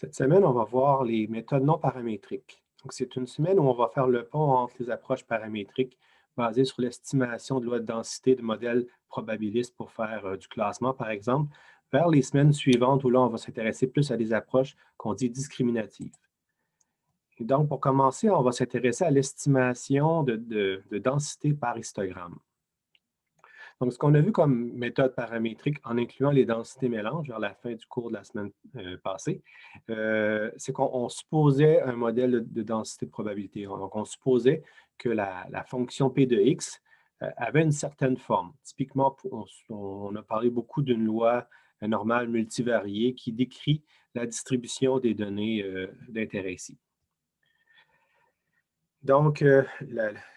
Cette semaine, on va voir les méthodes non paramétriques. Donc, c'est une semaine où on va faire le pont entre les approches paramétriques basées sur l'estimation de loi de densité de modèles probabilistes pour faire du classement, par exemple, vers les semaines suivantes où là, on va s'intéresser plus à des approches qu'on dit discriminatives. Et donc, pour commencer, on va s'intéresser à l'estimation de densité par histogramme. Donc, ce qu'on a vu comme méthode paramétrique en incluant les densités mélanges vers la fin du cours de la semaine passée, c'est qu'on supposait un modèle de densité de probabilité. Donc, on supposait que la fonction P de x avait une certaine forme. Typiquement, on a parlé beaucoup d'une loi normale multivariée qui décrit la distribution des données d'intérêt ici. Donc,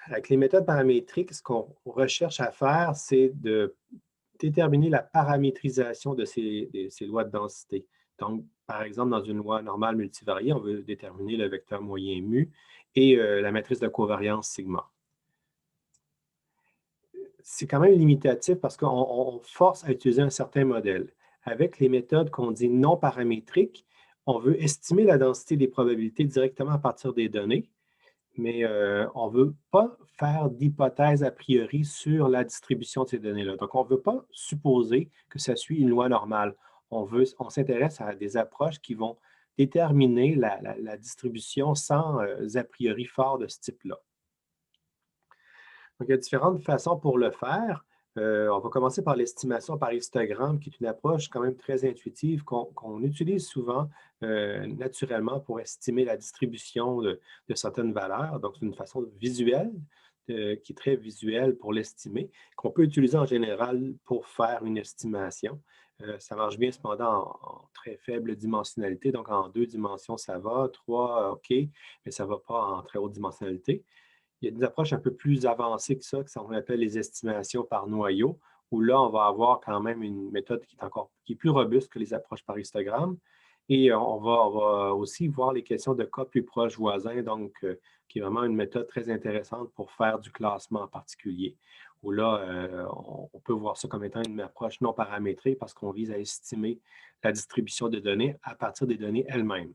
avec les méthodes paramétriques, ce qu'on recherche à faire, c'est de déterminer la paramétrisation de ces lois de densité. Donc, par exemple, dans une loi normale multivariée, on veut déterminer le vecteur moyen mu et la matrice de covariance sigma. C'est quand même limitatif parce qu'on force à utiliser un certain modèle. Avec les méthodes qu'on dit non paramétriques, on veut estimer la densité des probabilités directement à partir des données, mais on ne veut pas faire d'hypothèse a priori sur la distribution de ces données-là. Donc, on ne veut pas supposer que ça suit une loi normale. On s'intéresse à des approches qui vont déterminer la distribution sans a priori fort de ce type-là. Donc, il y a différentes façons pour le faire. On va commencer par l'estimation par histogramme, qui est une approche quand même très intuitive qu'on utilise souvent naturellement pour estimer la distribution de certaines valeurs. Donc, c'est une façon visuelle qui est très visuelle pour l'estimer, qu'on peut utiliser en général pour faire une estimation. Ça marche bien cependant en très faible dimensionnalité, donc en 2 dimensions, ça va, 3, OK, mais ça ne va pas en très haute dimensionnalité. Il y a des approches un peu plus avancées que ça, qu'on appelle les estimations par noyau, où là, on va avoir quand même une méthode qui est plus robuste que les approches par histogramme. Et on va aussi voir les questions de cas plus proches voisins, donc qui est vraiment une méthode très intéressante pour faire du classement en particulier, où là, on peut voir ça comme étant une approche non paramétrée parce qu'on vise à estimer la distribution de données à partir des données elles-mêmes.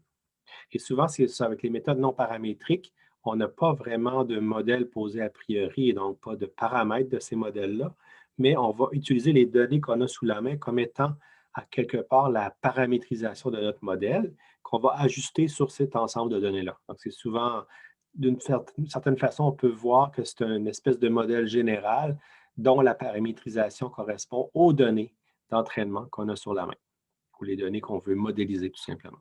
Et souvent, c'est ça, avec les méthodes non paramétriques, on n'a pas vraiment de modèle posé a priori et donc pas de paramètres de ces modèles-là, mais on va utiliser les données qu'on a sous la main comme étant à quelque part la paramétrisation de notre modèle qu'on va ajuster sur cet ensemble de données-là. Donc, c'est souvent, d'une certaine façon, on peut voir que c'est une espèce de modèle général dont la paramétrisation correspond aux données d'entraînement qu'on a sur la main ou les données qu'on veut modéliser tout simplement.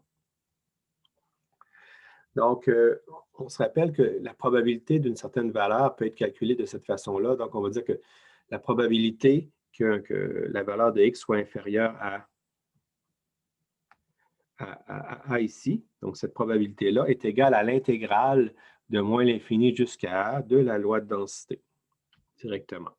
Donc, on se rappelle que la probabilité d'une certaine valeur peut être calculée de cette façon-là. Donc, on va dire que la probabilité que la valeur de x soit inférieure à ici, donc cette probabilité-là, est égale à l'intégrale de moins l'infini jusqu'à a de la loi de densité, directement.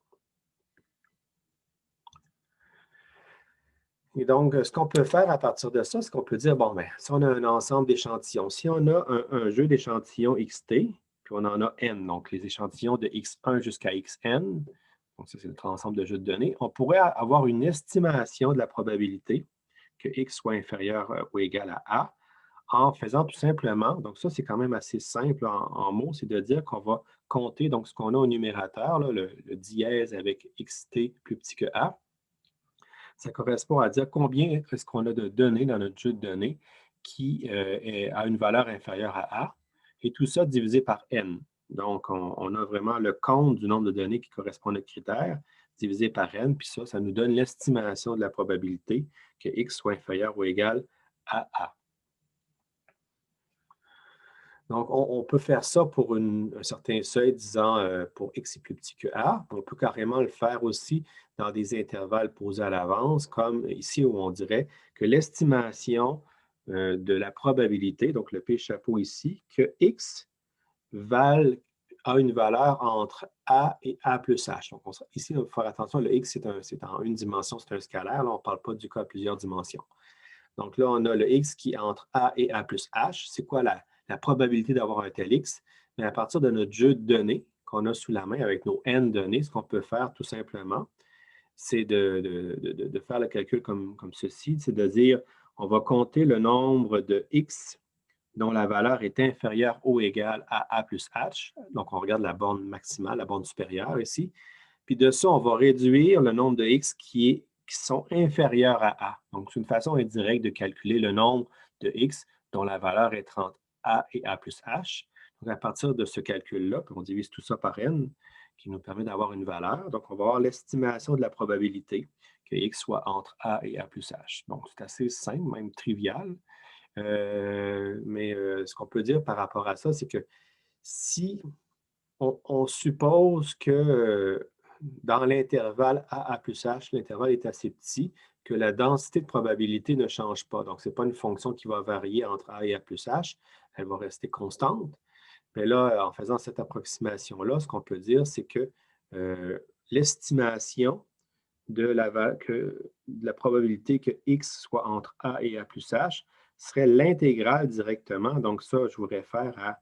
Et donc, ce qu'on peut faire à partir de ça, c'est qu'on peut dire, bon, bien, si on a un ensemble d'échantillons, si on a un jeu d'échantillons xt, puis on en a n, donc les échantillons de x1 jusqu'à xn, donc ça, c'est notre ensemble de jeux de données, on pourrait avoir une estimation de la probabilité que x soit inférieur ou égal à a en faisant tout simplement, donc ça, c'est quand même assez simple en mots, c'est de dire qu'on va compter donc ce qu'on a au numérateur, là, le dièse avec xt plus petit que a. Ça correspond à dire combien est-ce qu'on a de données dans notre jeu de données qui a une valeur inférieure à A, et tout ça divisé par N. Donc, on a vraiment le compte du nombre de données qui correspond à notre critère divisé par N, puis ça nous donne l'estimation de la probabilité que X soit inférieur ou égal à A. Donc, on peut faire ça pour un certain seuil, disant pour x est plus petit que a. On peut carrément le faire aussi dans des intervalles posés à l'avance, comme ici où on dirait que l'estimation de la probabilité, donc le P chapeau ici, que x a une valeur entre a et a plus h. Donc, ici, il faut faire attention, le x, c'est en une dimension, c'est un scalaire. Là, on ne parle pas du cas à plusieurs dimensions. Donc là, on a le x qui est entre a et a plus h. C'est quoi la probabilité d'avoir un tel x? Mais à partir de notre jeu de données qu'on a sous la main avec nos n données, ce qu'on peut faire tout simplement, c'est de faire le calcul comme ceci, c'est de dire, on va compter le nombre de x dont la valeur est inférieure ou égale à a plus h. Donc, on regarde la borne maximale, la borne supérieure ici. Puis de ça, on va réduire le nombre de x qui sont inférieurs à a. Donc, c'est une façon indirecte de calculer le nombre de x dont la valeur est entre a et a plus h. Donc, à partir de ce calcul-là, on divise tout ça par n, qui nous permet d'avoir une valeur. Donc, on va avoir l'estimation de la probabilité que x soit entre a et a plus h. Donc, c'est assez simple, même trivial. Mais ce qu'on peut dire par rapport à ça, c'est que si on suppose que dans l'intervalle A plus H, l'intervalle est assez petit, que la densité de probabilité ne change pas. Donc, ce n'est pas une fonction qui va varier entre A et A plus H, elle va rester constante. Mais là, en faisant cette approximation-là, ce qu'on peut dire, c'est que l'estimation de la probabilité que X soit entre A et A plus H serait l'intégrale directement. Donc, ça, je vous réfère à,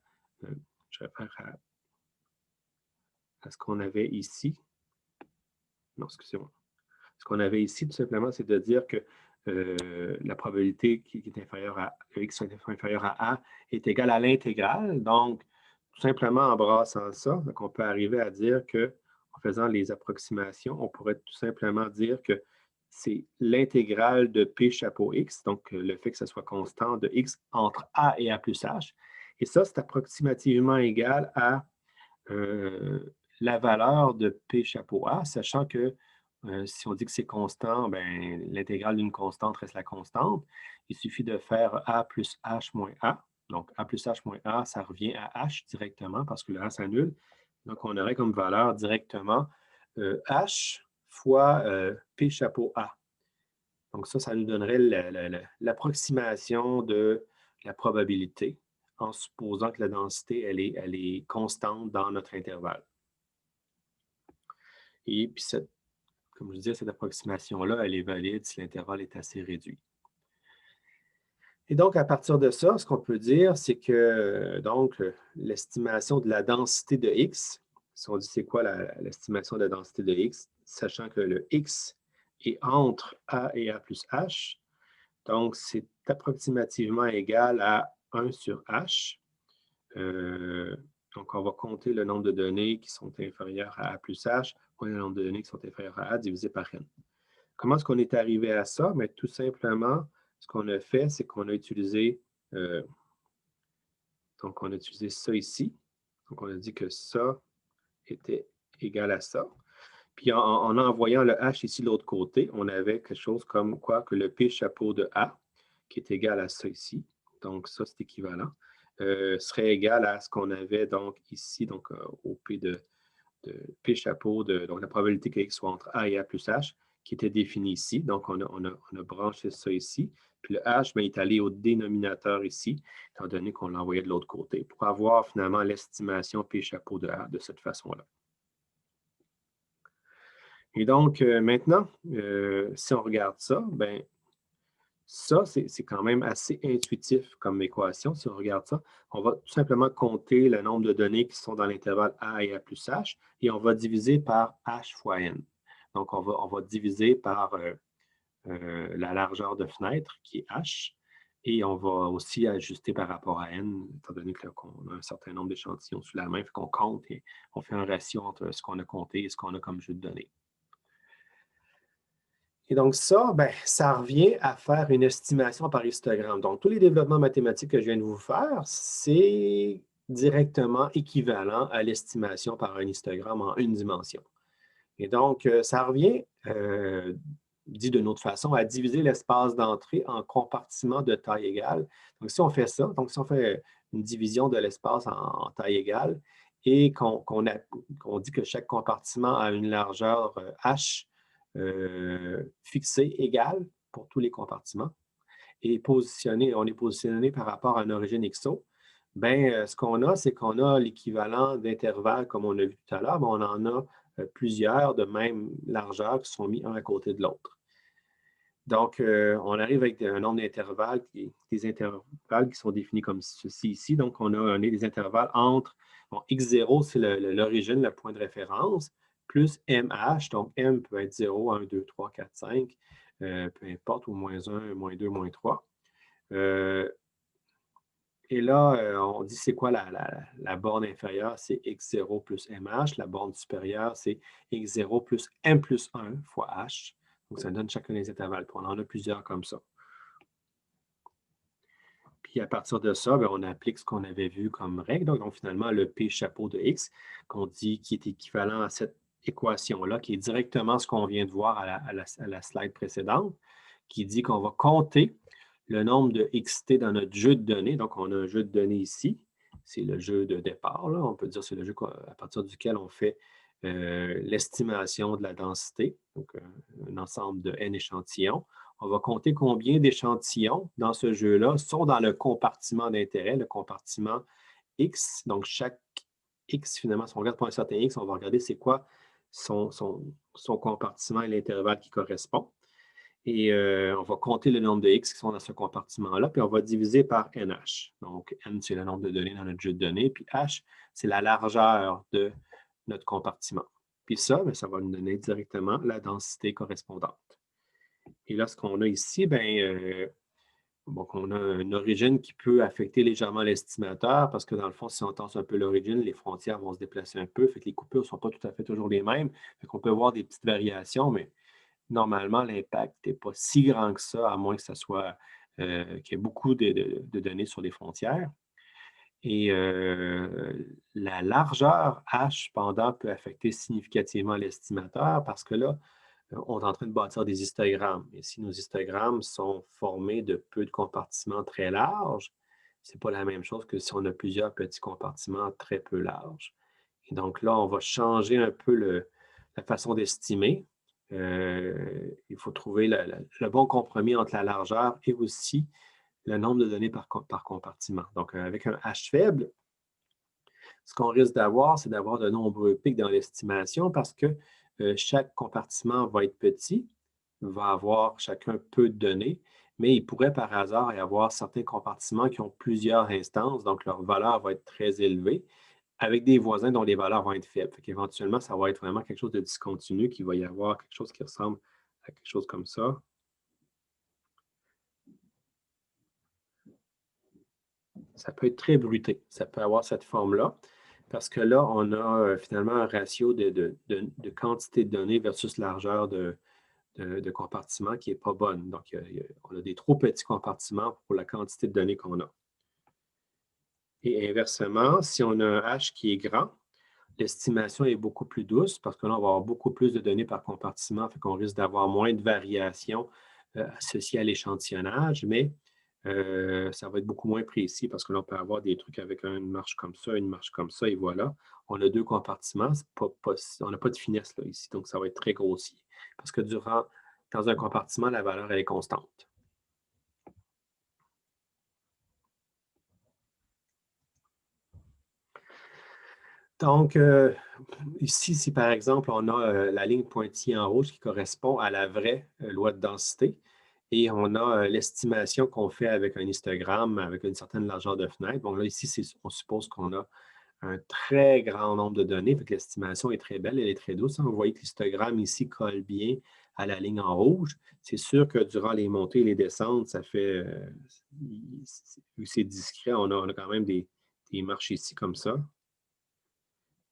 à ce qu'on avait ici. Non, excusez-moi. Ce qu'on avait ici, tout simplement, c'est de dire que la probabilité qui est inférieure à x inférieur à a est égale à l'intégrale. Donc, tout simplement en brassant ça, donc on peut arriver à dire que, en faisant les approximations, on pourrait tout simplement dire que c'est l'intégrale de P chapeau x, donc le fait que ce soit constant de x entre a et a plus h. Et ça, c'est approximativement égal à la valeur de P chapeau A, sachant que si on dit que c'est constant, ben, l'intégrale d'une constante reste la constante. Il suffit de faire A plus H moins A. Donc, A plus H moins A, ça revient à H directement parce que le A s'annule. Donc, on aurait comme valeur directement H fois P chapeau A. Donc, ça nous donnerait l'approximation de la probabilité en supposant que la densité, elle est constante dans notre intervalle. Et puis, comme je disais, cette approximation-là, elle est valide si l'intervalle est assez réduit. Et donc, à partir de ça, ce qu'on peut dire, c'est que l'estimation de la densité de x, si on dit c'est quoi l'estimation de la densité de x, sachant que le x est entre a et a plus h, donc c'est approximativement égal à 1 sur h. Donc, on va compter le nombre de données qui sont inférieures à A plus H, moins le nombre de données qui sont inférieures à A divisé par N. Comment est-ce qu'on est arrivé à ça? Bien, tout simplement, ce qu'on a fait, c'est qu'on a utilisé, on a utilisé ça ici. Donc, on a dit que ça était égal à ça. Puis, en envoyant le H ici de l'autre côté, on avait quelque chose comme quoi que le P chapeau de A, qui est égal à ça ici. Donc, ça, c'est équivalent. Serait égal à ce qu'on avait donc ici, donc au P de P chapeau, donc la probabilité que X soit entre A et A plus H, qui était définie ici. Donc, on a branché ça ici. Puis le H ben, est allé au dénominateur ici, étant donné qu'on l'a envoyé de l'autre côté, pour avoir finalement l'estimation P chapeau de A de cette façon-là. Et donc, maintenant, si on regarde ça, ben, ça, c'est quand même assez intuitif comme équation. Si on regarde ça, on va tout simplement compter le nombre de données qui sont dans l'intervalle A et A plus H et on va diviser par H fois N. Donc, on va diviser par la largeur de fenêtre qui est H et on va aussi ajuster par rapport à N, étant donné qu'on a un certain nombre d'échantillons sous la main, fait qu'on compte et on fait un ratio entre ce qu'on a compté et ce qu'on a comme jeu de données. Et donc ça, ben, ça revient à faire une estimation par histogramme. Donc, tous les développements mathématiques que je viens de vous faire, c'est directement équivalent à l'estimation par un histogramme en une dimension. Et donc, ça revient, dit d'une autre façon, à diviser l'espace d'entrée en compartiments de taille égale. Donc, si on fait ça, donc si on fait une division de l'espace en taille égale et qu'on dit que chaque compartiment a une largeur h, fixé égal pour tous les compartiments et on est positionné par rapport à une origine XO, bien, ce qu'on a, c'est qu'on a l'équivalent d'intervalles, comme on a vu tout à l'heure, mais on en a plusieurs de même largeur qui sont mis un à côté de l'autre. Donc, on arrive avec un nombre d'intervalles, des intervalles qui sont définis comme ceci ici. Donc, on a des intervalles entre, x0, c'est l'origine, le point de référence, plus MH, donc M peut être 0, 1, 2, 3, 4, 5, peu importe, ou -1, -2, -3. Et là, on dit c'est quoi la borne inférieure? C'est x0 plus mh. La borne supérieure, c'est x0 plus m plus 1 fois h. Donc, ça donne chacun des intervalles. Puis on en a plusieurs comme ça. Puis à partir de ça, bien, on applique ce qu'on avait vu comme règle. Donc, finalement, le P chapeau de x, qu'on dit qui est équivalent à cette équation-là, qui est directement ce qu'on vient de voir à la slide précédente, qui dit qu'on va compter le nombre de xt dans notre jeu de données. Donc, on a un jeu de données ici. C'est le jeu de départ, là. On peut dire que c'est le jeu à partir duquel on fait l'estimation de la densité, donc un ensemble de n échantillons. On va compter combien d'échantillons dans ce jeu-là sont dans le compartiment d'intérêt, le compartiment X. Donc, chaque X, finalement, si on regarde pour un certain X, on va regarder c'est quoi son compartiment et l'intervalle qui correspond. Et on va compter le nombre de X qui sont dans ce compartiment-là, puis on va diviser par NH. Donc, N, c'est le nombre de données dans notre jeu de données, puis H, c'est la largeur de notre compartiment. Puis ça, bien, ça va nous donner directement la densité correspondante. Et là, ce qu'on a ici, bien, on a une origine qui peut affecter légèrement l'estimateur parce que dans le fond, si on tasse un peu l'origine, les frontières vont se déplacer un peu, fait que les coupures ne sont pas tout à fait toujours les mêmes. Fait qu'on peut voir des petites variations, mais normalement, l'impact n'est pas si grand que ça, à moins que ça soit qu'il y ait beaucoup de données sur les frontières. Et la largeur H, cependant, peut affecter significativement l'estimateur parce que là, on est en train de bâtir des histogrammes. Et si nos histogrammes sont formés de peu de compartiments très larges, ce n'est pas la même chose que si on a plusieurs petits compartiments très peu larges. Et donc là, on va changer un peu la façon d'estimer. Il faut trouver le bon compromis entre la largeur et aussi le nombre de données par compartiment. Donc, avec un H faible, ce qu'on risque d'avoir, c'est d'avoir de nombreux pics dans l'estimation parce que chaque compartiment va être petit, va avoir chacun peu de données, mais il pourrait par hasard y avoir certains compartiments qui ont plusieurs instances, donc leur valeur va être très élevée, avec des voisins dont les valeurs vont être faibles. Éventuellement, ça va être vraiment quelque chose de discontinu, qu'il va y avoir quelque chose qui ressemble à quelque chose comme ça. Ça peut être très bruté. Ça peut avoir cette forme-là. Parce que là, on a finalement un ratio de quantité de données versus largeur de compartiment qui n'est pas bonne. Donc, on a des trop petits compartiments pour la quantité de données qu'on a. Et inversement, si on a un H qui est grand, l'estimation est beaucoup plus douce parce que là, on va avoir beaucoup plus de données par compartiment, fait qu'on risque d'avoir moins de variations associées à l'échantillonnage, mais ça va être beaucoup moins précis parce que là, on peut avoir des trucs avec une marche comme ça, une marche comme ça, et voilà. On a deux compartiments, on n'a pas de finesse là, ici, donc ça va être très grossier. Parce que dans un compartiment, la valeur elle est constante. Donc, ici, si par exemple, on a la ligne pointillée en rouge qui correspond à la vraie loi de densité, et on a l'estimation qu'on fait avec un histogramme, avec une certaine largeur de fenêtre. Donc là, ici, on suppose qu'on a un très grand nombre de données, donc l'estimation est très belle, elle est très douce. Vous voyez que l'histogramme ici colle bien à la ligne en rouge. C'est sûr que durant les montées et les descentes, ça fait, vu que c'est discret, on a quand même des marches ici comme ça.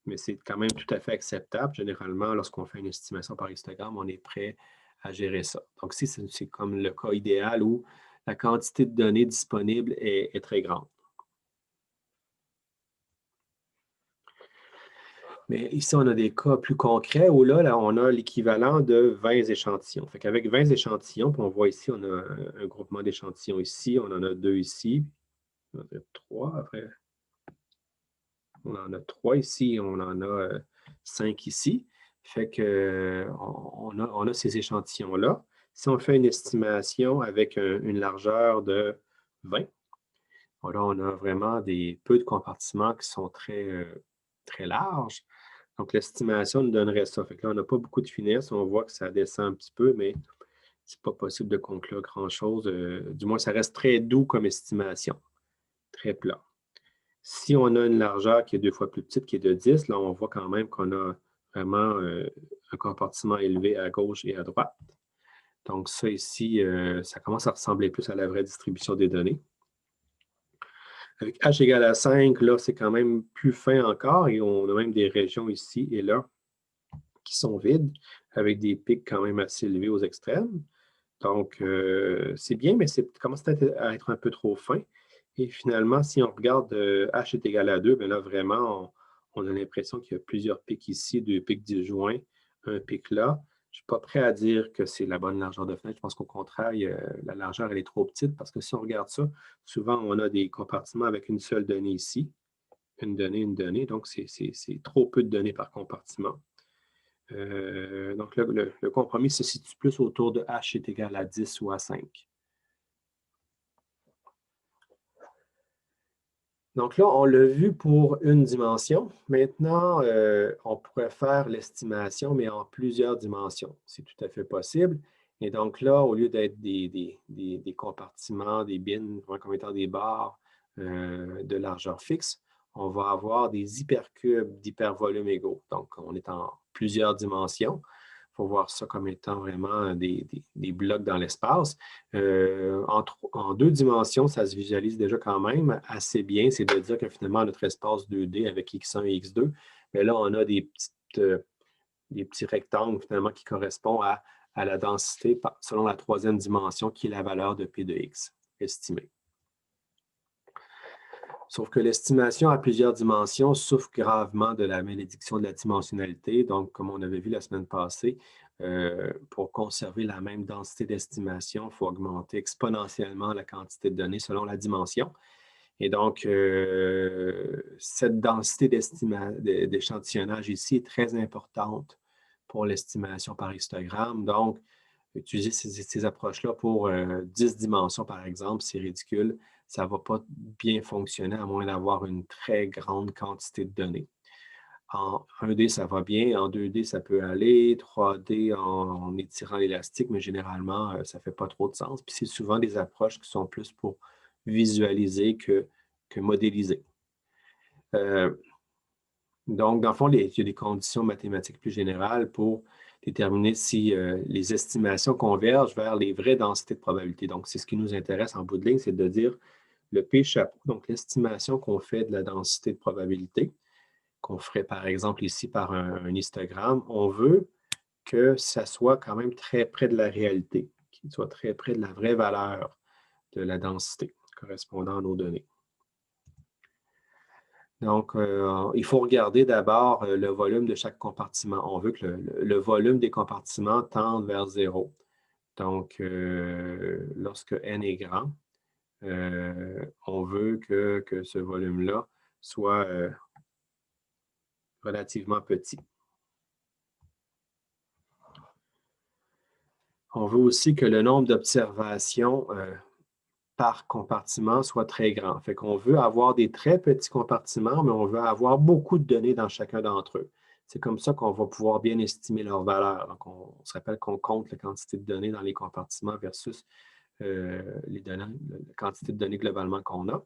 Mais c'est quand même tout à fait acceptable. Généralement, lorsqu'on fait une estimation par histogramme, on est prêt à gérer ça. Donc, c'est comme le cas idéal où la quantité de données disponibles est très grande. Mais ici, on a des cas plus concrets où là on a l'équivalent de 20 échantillons. Fait qu'avec 20 échantillons, puis on voit ici, on a un groupement d'échantillons ici, on en a 2 ici, on en a 3 après. On en a 3 ici, on en a 5 ici. Fait que on a ces échantillons-là. Si on fait une estimation avec une largeur de 20, là, on a vraiment peu de compartiments qui sont très larges. Donc, l'estimation nous donnerait ça. Fait que là, on n'a pas beaucoup de finesse. On voit que ça descend un petit peu, mais ce n'est pas possible de conclure grand-chose. Du moins, ça reste très doux comme estimation. Très plat. Si on a une largeur qui est 2 fois plus petite, qui est de 10, là, on voit quand même qu'on a vraiment un compartiment élevé à gauche et à droite. Donc ça ici, ça commence à ressembler plus à la vraie distribution des données. Avec H égale à 5, là, c'est quand même plus fin encore et on a même des régions ici et là qui sont vides avec des pics quand même assez élevés aux extrêmes. Donc, c'est bien, mais ça commence peut-être à être un peu trop fin. Et finalement, si on regarde H est égal à 2, bien là, vraiment, on a l'impression qu'il y a plusieurs pics ici, deux pics disjoints, un pic là. Je ne suis pas prêt à dire que c'est la bonne largeur de fenêtre. Je pense qu'au contraire, la largeur, elle est trop petite parce que si on regarde ça, souvent, on a des compartiments avec une seule donnée ici. Une donnée, une donnée. Donc, c'est trop peu de données par compartiment. Donc, le compromis se situe plus autour de H est égal à 10 ou à 5. Donc là, on l'a vu pour une dimension. Maintenant, on pourrait faire l'estimation, mais en plusieurs dimensions. C'est tout à fait possible. Et donc là, au lieu d'être des compartiments, des bins, comme étant des barres de largeur fixe, on va avoir des hypercubes d'hypervolumes égaux. Donc, on est en plusieurs dimensions. Il faut voir ça comme étant vraiment des blocs dans l'espace. En deux dimensions, ça se visualise déjà quand même assez bien. C'est de dire que finalement, notre espace 2D avec X1 et X2, mais là, on a des petits rectangles finalement qui correspondent à la densité selon la troisième dimension, qui est la valeur de P de X estimée. Sauf que l'estimation à plusieurs dimensions souffre gravement de la malédiction de la dimensionnalité. Donc, comme on avait vu la semaine passée, pour conserver la même densité d'estimation, il faut augmenter exponentiellement la quantité de données selon la dimension. Et donc, cette densité d'échantillonnage ici est très importante pour l'estimation par histogramme. Donc, utiliser ces approches-là pour 10 dimensions, par exemple, c'est ridicule. Ça ne va pas bien fonctionner à moins d'avoir une très grande quantité de données. En 1D, ça va bien. En 2D, ça peut aller. 3D, en étirant l'élastique, mais généralement, ça ne fait pas trop de sens. Puis c'est souvent des approches qui sont plus pour visualiser que modéliser. Donc, dans le fond, il y a des conditions mathématiques plus générales pour déterminer si les estimations convergent vers les vraies densités de probabilité. Donc, c'est ce qui nous intéresse en bout de ligne, c'est de dire le P chapeau, donc l'estimation qu'on fait de la densité de probabilité, qu'on ferait par exemple ici par un histogramme, on veut que ça soit quand même très près de la réalité, qu'il soit très près de la vraie valeur de la densité correspondant à nos données. Donc, il faut regarder d'abord le volume de chaque compartiment. On veut que le volume des compartiments tende vers 0. Donc, lorsque n est grand, on veut que ce volume-là soit relativement petit. On veut aussi que le nombre d'observations par compartiment soit très grand. Fait qu'on veut avoir des très petits compartiments, mais on veut avoir beaucoup de données dans chacun d'entre eux. C'est comme ça qu'on va pouvoir bien estimer leur valeur. Donc, on se rappelle qu'on compte la quantité de données dans les compartiments versus la quantité de données globalement qu'on a.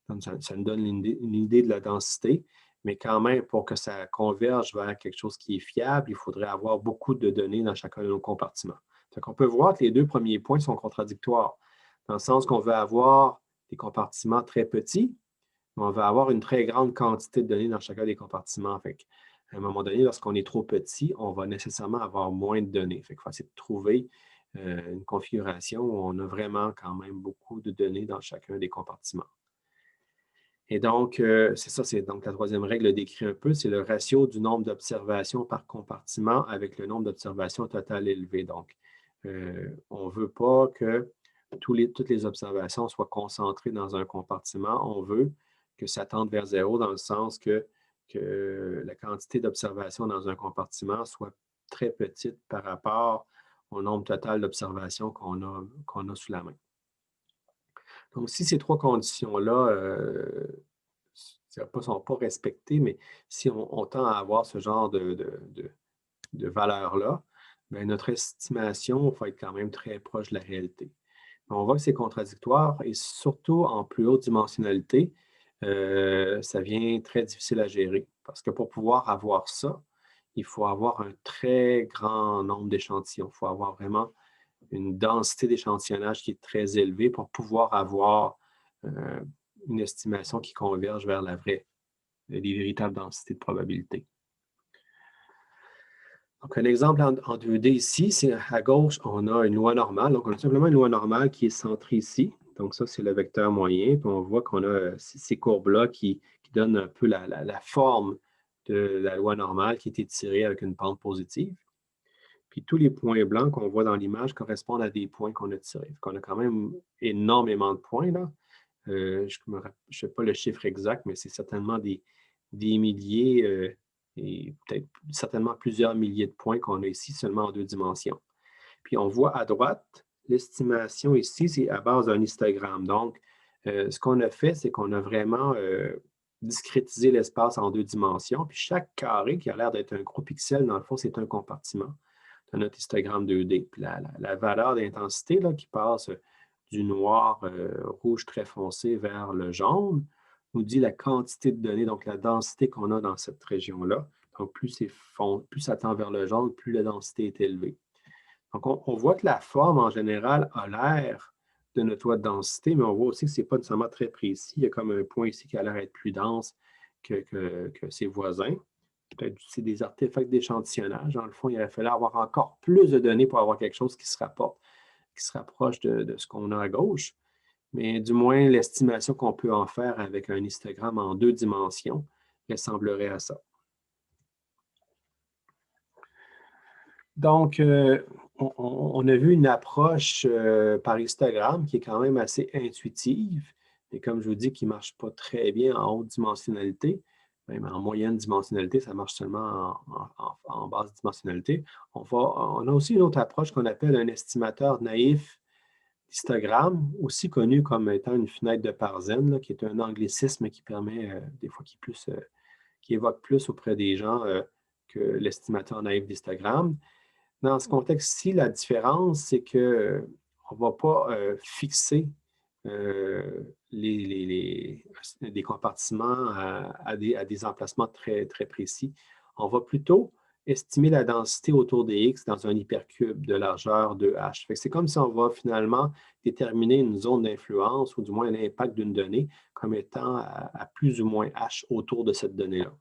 Donc, ça nous donne une idée de la densité, mais quand même, pour que ça converge vers quelque chose qui est fiable, il faudrait avoir beaucoup de données dans chacun de nos compartiments. Donc, on peut voir que les deux premiers points sont contradictoires, dans le sens qu'on veut avoir des compartiments très petits, mais on veut avoir une très grande quantité de données dans chacun des compartiments. Fait à un moment donné, lorsqu'on est trop petit, on va nécessairement avoir moins de données. Fait qu'il faut essayer de trouver une configuration où on a vraiment quand même beaucoup de données dans chacun des compartiments. Et donc, c'est ça, c'est donc la troisième règle décrit un peu, c'est le ratio du nombre d'observations par compartiment avec le nombre d'observations totales élevé. Donc, on ne veut pas que toutes les observations soient concentrées dans un compartiment. On veut que ça tende vers 0 dans le sens que la quantité d'observations dans un compartiment soit très petite par rapport au nombre total d'observations qu'on a sous la main. Donc, si ces trois conditions-là ne sont pas respectées, mais si on tend à avoir ce genre de valeur-là, bien, notre estimation va être quand même très proche de la réalité. On voit que c'est contradictoire et surtout en plus haute dimensionnalité, ça devient très difficile à gérer parce que pour pouvoir avoir ça, il faut avoir un très grand nombre d'échantillons. Il faut avoir vraiment une densité d'échantillonnage qui est très élevée pour pouvoir avoir une estimation qui converge vers les véritables densités de probabilité. Donc, un exemple en 2D ici, c'est à gauche, on a une loi normale. Donc, on a simplement une loi normale qui est centrée ici. Donc, ça, c'est le vecteur moyen. Puis, on voit qu'on a ces courbes-là qui donnent un peu la forme de la loi normale qui est étirée avec une pente positive. Puis, tous les points blancs qu'on voit dans l'image correspondent à des points qu'on a tirés. Donc, on a quand même énormément de points, là. Je ne sais pas le chiffre exact, mais c'est certainement des milliers et peut-être certainement plusieurs milliers de points qu'on a ici seulement en 2 dimensions. Puis on voit à droite, l'estimation ici, c'est à base d'un histogramme. Donc, ce qu'on a fait, c'est qu'on a vraiment discrétisé l'espace en 2 dimensions. Puis chaque carré qui a l'air d'être un gros pixel, dans le fond, c'est un compartiment de notre histogramme 2D. Puis la valeur d'intensité qui passe du noir rouge très foncé vers le jaune nous dit la quantité de données, donc la densité qu'on a dans cette région-là. Donc, plus ça tend vers le jaune, plus la densité est élevée. Donc, on voit que la forme, en général, a l'air de notre loi de densité, mais on voit aussi que ce n'est pas nécessairement très précis. Il y a comme un point ici qui a l'air d'être plus dense que ses voisins. Peut-être c'est des artefacts d'échantillonnage. Dans le fond, il aurait fallu avoir encore plus de données pour avoir quelque chose qui se rapproche de ce qu'on a à gauche. Mais du moins, l'estimation qu'on peut en faire avec un histogramme en 2 dimensions ressemblerait à ça. Donc, on a vu une approche par histogramme qui est quand même assez intuitive, mais comme je vous dis, qui ne marche pas très bien en haute dimensionnalité. Même en moyenne dimensionnalité, ça marche seulement en basse dimensionnalité. On a aussi une autre approche qu'on appelle un estimateur naïf d'histogramme, aussi connu comme étant une fenêtre de Parsons, qui est un anglicisme qui permet, des fois, qui évoque plus auprès des gens que l'estimateur naïf d'histogramme. Dans ce contexte-ci, la différence, c'est qu'on ne va pas fixer des compartiments à des emplacements très, très précis. On va plutôt estimer la densité autour des X dans un hypercube de largeur 2H. C'est comme si on va finalement déterminer une zone d'influence ou du moins l'impact d'une donnée comme étant à plus ou moins H autour de cette donnée-là.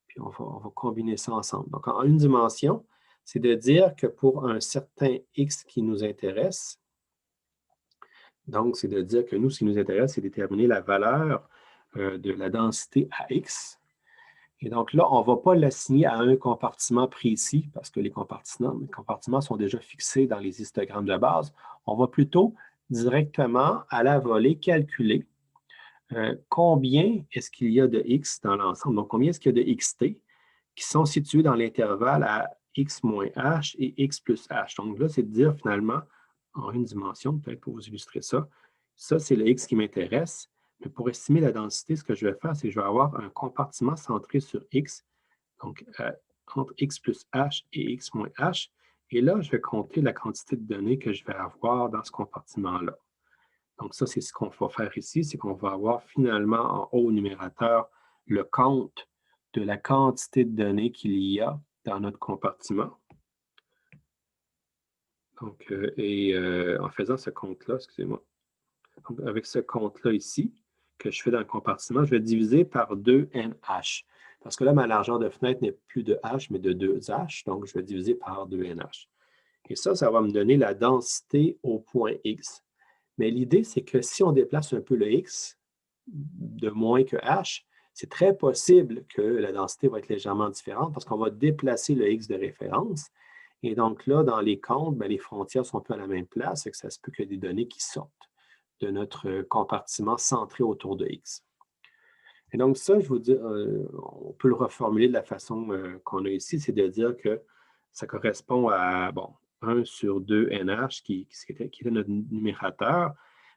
Puis on va combiner ça ensemble. Donc, en une dimension, c'est de dire que pour un certain X qui nous intéresse, donc c'est de dire que nous, ce qui nous intéresse, c'est déterminer la valeur de la densité à X. Et donc là, on ne va pas l'assigner à un compartiment précis parce que les compartiments sont déjà fixés dans les histogrammes de base. On va plutôt directement à la volée calculer combien est-ce qu'il y a de X dans l'ensemble. Donc, combien est-ce qu'il y a de XT qui sont situés dans l'intervalle à X moins H et X plus H. Donc là, c'est de dire finalement, en une dimension, peut-être pour vous illustrer ça, c'est le X qui m'intéresse. Mais pour estimer la densité, ce que je vais faire, c'est que je vais avoir un compartiment centré sur X, donc entre X plus H et X moins H. Et là, je vais compter la quantité de données que je vais avoir dans ce compartiment-là. Donc ça, c'est ce qu'on va faire ici, c'est qu'on va avoir finalement en haut au numérateur le compte de la quantité de données qu'il y a dans notre compartiment. Donc, en faisant ce compte-là, excusez-moi, avec ce compte-là ici, que je fais dans le compartiment, je vais diviser par 2NH. Parce que là, ma largeur de fenêtre n'est plus de H, mais de 2H. Donc, je vais diviser par 2NH. Et ça va me donner la densité au point X. Mais l'idée, c'est que si on déplace un peu le X de moins que H, c'est très possible que la densité va être légèrement différente parce qu'on va déplacer le X de référence. Et donc là, dans les comptes, les frontières sont un peu à la même place et que ça se peut qu'il y ait des données qui sortent de notre compartiment centré autour de X. Et donc ça, je vous dis, on peut le reformuler de la façon qu'on a ici, c'est de dire que ça correspond à, 1 sur 2 NH qui était notre numérateur.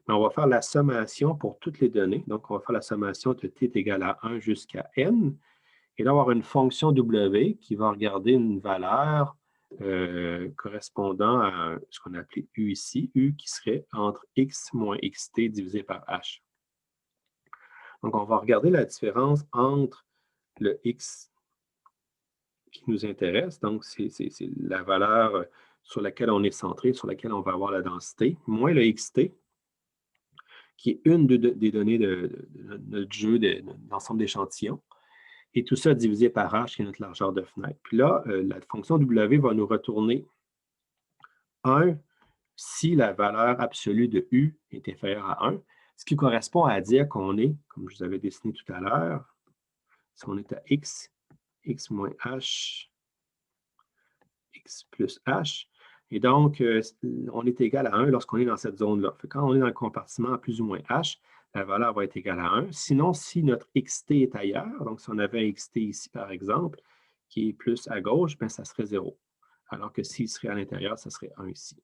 Mais on va faire la sommation pour toutes les données. Donc, on va faire la sommation de t est égal à 1 jusqu'à n. Et là, on va avoir une fonction W qui va regarder une valeur correspondant à ce qu'on a appelé U ici, U qui serait entre X moins XT divisé par H. Donc, on va regarder la différence entre le X qui nous intéresse. Donc, c'est la valeur sur laquelle on est centré, sur laquelle on va avoir la densité, moins le xt, qui est une des données de notre jeu d'ensemble d'échantillons. Et tout ça divisé par h, qui est notre largeur de fenêtre. Puis là, la fonction w va nous retourner 1 si la valeur absolue de u est inférieure à 1, ce qui correspond à dire qu'on est, comme je vous avais dessiné tout à l'heure, si on est à x moins h, x plus h, et donc, on est égal à 1 lorsqu'on est dans cette zone-là. Quand on est dans le compartiment à plus ou moins h, la valeur va être égale à 1. Sinon, si notre xt est ailleurs, donc si on avait un xt ici, par exemple, qui est plus à gauche, bien, ça serait 0. Alors que s'il serait à l'intérieur, ça serait 1 ici.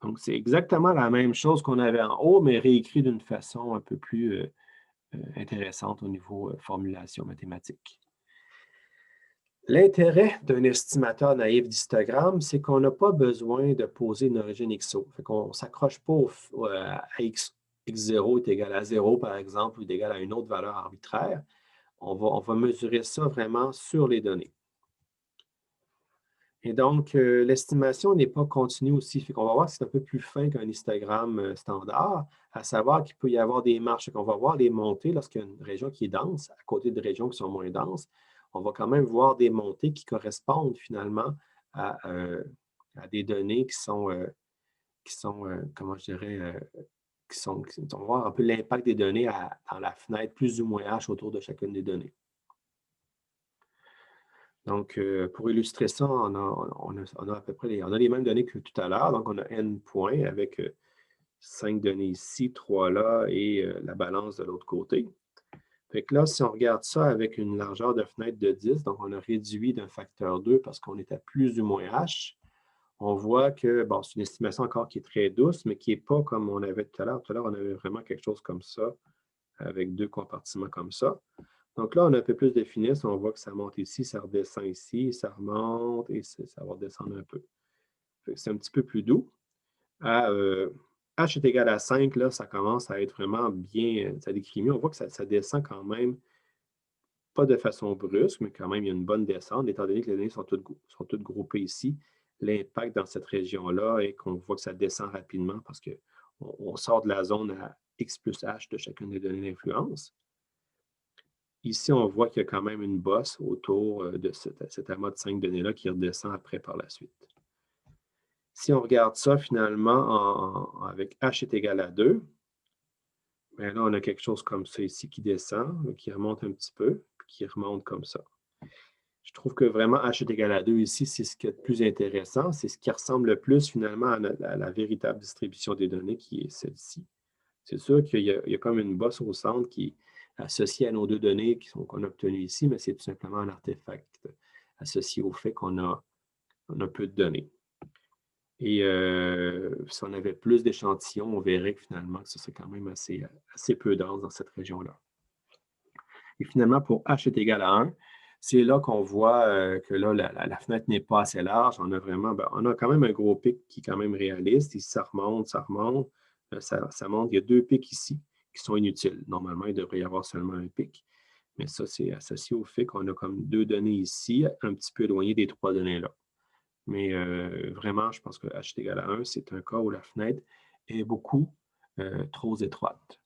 Donc, c'est exactement la même chose qu'on avait en haut, mais réécrit d'une façon un peu plus intéressante au niveau formulation mathématique. L'intérêt d'un estimateur naïf d'histogramme, c'est qu'on n'a pas besoin de poser une origine XO. On ne s'accroche pas à x0 est égal à 0, par exemple, ou est égal à une autre valeur arbitraire. On va mesurer ça vraiment sur les données. Et donc, l'estimation n'est pas continue aussi. On va voir que c'est un peu plus fin qu'un histogramme standard, à savoir qu'il peut y avoir des marches. On va voir les montées lorsqu'il y a une région qui est dense, à côté de régions qui sont moins denses. On va quand même voir des montées qui correspondent finalement à des données qui sont comment je dirais, on va voir un peu l'impact des données dans la fenêtre plus ou moins H autour de chacune des données. Donc, pour illustrer ça, on a à peu près les mêmes données que tout à l'heure. Donc, on a n points avec 5 données ici, 3 là et la balance de l'autre côté. Fait que là, si on regarde ça avec une largeur de fenêtre de 10, donc on a réduit d'un facteur 2 parce qu'on est à plus ou moins h, on voit que, bon, c'est une estimation encore qui est très douce, mais qui n'est pas comme on avait tout à l'heure. Tout à l'heure, on avait vraiment quelque chose comme ça, avec 2 compartiments comme ça. Donc là, on a un peu plus de finesse. On voit que ça monte ici, ça redescend ici, ça remonte et ça va redescendre un peu. C'est un petit peu plus doux. H est égal à 5, là, ça commence à être vraiment bien, ça décrit mieux. On voit que ça descend quand même, pas de façon brusque, mais quand même, il y a une bonne descente, étant donné que les données sont toutes groupées ici. L'impact dans cette région-là est qu'on voit que ça descend rapidement parce qu'on sort de la zone à x plus h de chacune des données d'influence. Ici, on voit qu'il y a quand même une bosse autour de cet amas de 5 données-là qui redescend après par la suite. Si on regarde ça finalement avec h est égal à 2, bien là, on a quelque chose comme ça ici qui descend, qui remonte un petit peu, puis qui remonte comme ça. Je trouve que vraiment h est égal à 2 ici, c'est ce qui est le plus intéressant. C'est ce qui ressemble le plus finalement à la véritable distribution des données qui est celle-ci. C'est sûr qu'il y a comme une bosse au centre qui est associée à nos deux données qu'on a obtenues ici, mais c'est tout simplement un artefact associé au fait qu'on a peu de données. Et si on avait plus d'échantillons, on verrait que finalement, ce serait quand même assez peu dense dans cette région-là. Et finalement, pour h est égal à 1, c'est là qu'on voit que là, la fenêtre n'est pas assez large. On a vraiment, on a quand même un gros pic qui est quand même réaliste. Ici, ça remonte, ça monte. Il y a 2 pics ici qui sont inutiles. Normalement, il devrait y avoir seulement un pic. Mais ça, c'est associé au fait qu'on a comme 2 données ici, un petit peu éloignées des 3 données-là. Mais vraiment, je pense que h est égal à 1, c'est un cas où la fenêtre est beaucoup trop étroite.